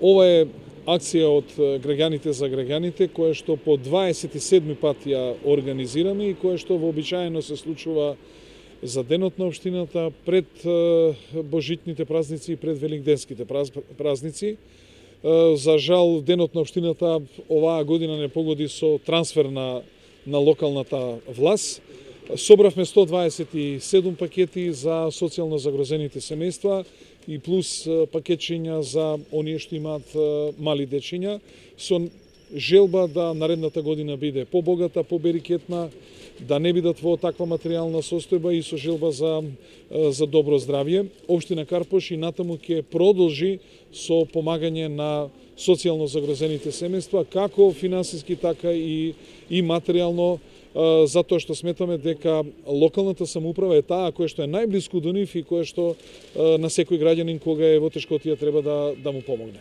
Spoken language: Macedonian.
Ова е акција од граѓаните за граѓаните, која што по 27 пат ја организираме и која што вообичаено се случува за денот на општината, пред божитните празници и пред великденските празници. За жал, денот на општината оваа година не погоди со трансфер на локалната власт. Собравме 127 пакети за социјално загрозените семејства и плюс пакетчиња за оние што имаат мали дечиња, со желба да наредната година биде побогата, поберикетна, да не бидат во таква материјална состојба и со желба за добро здравје. Општина Карпош и натаму ќе продолжи со помагање на социјално загрозените семејства, како финансиски, така и материјално, затоа што сметаме дека локалната самоуправа е таа која што е најблиску до нив и која што на секој граѓанин кога е во тешкотија треба да му помогне.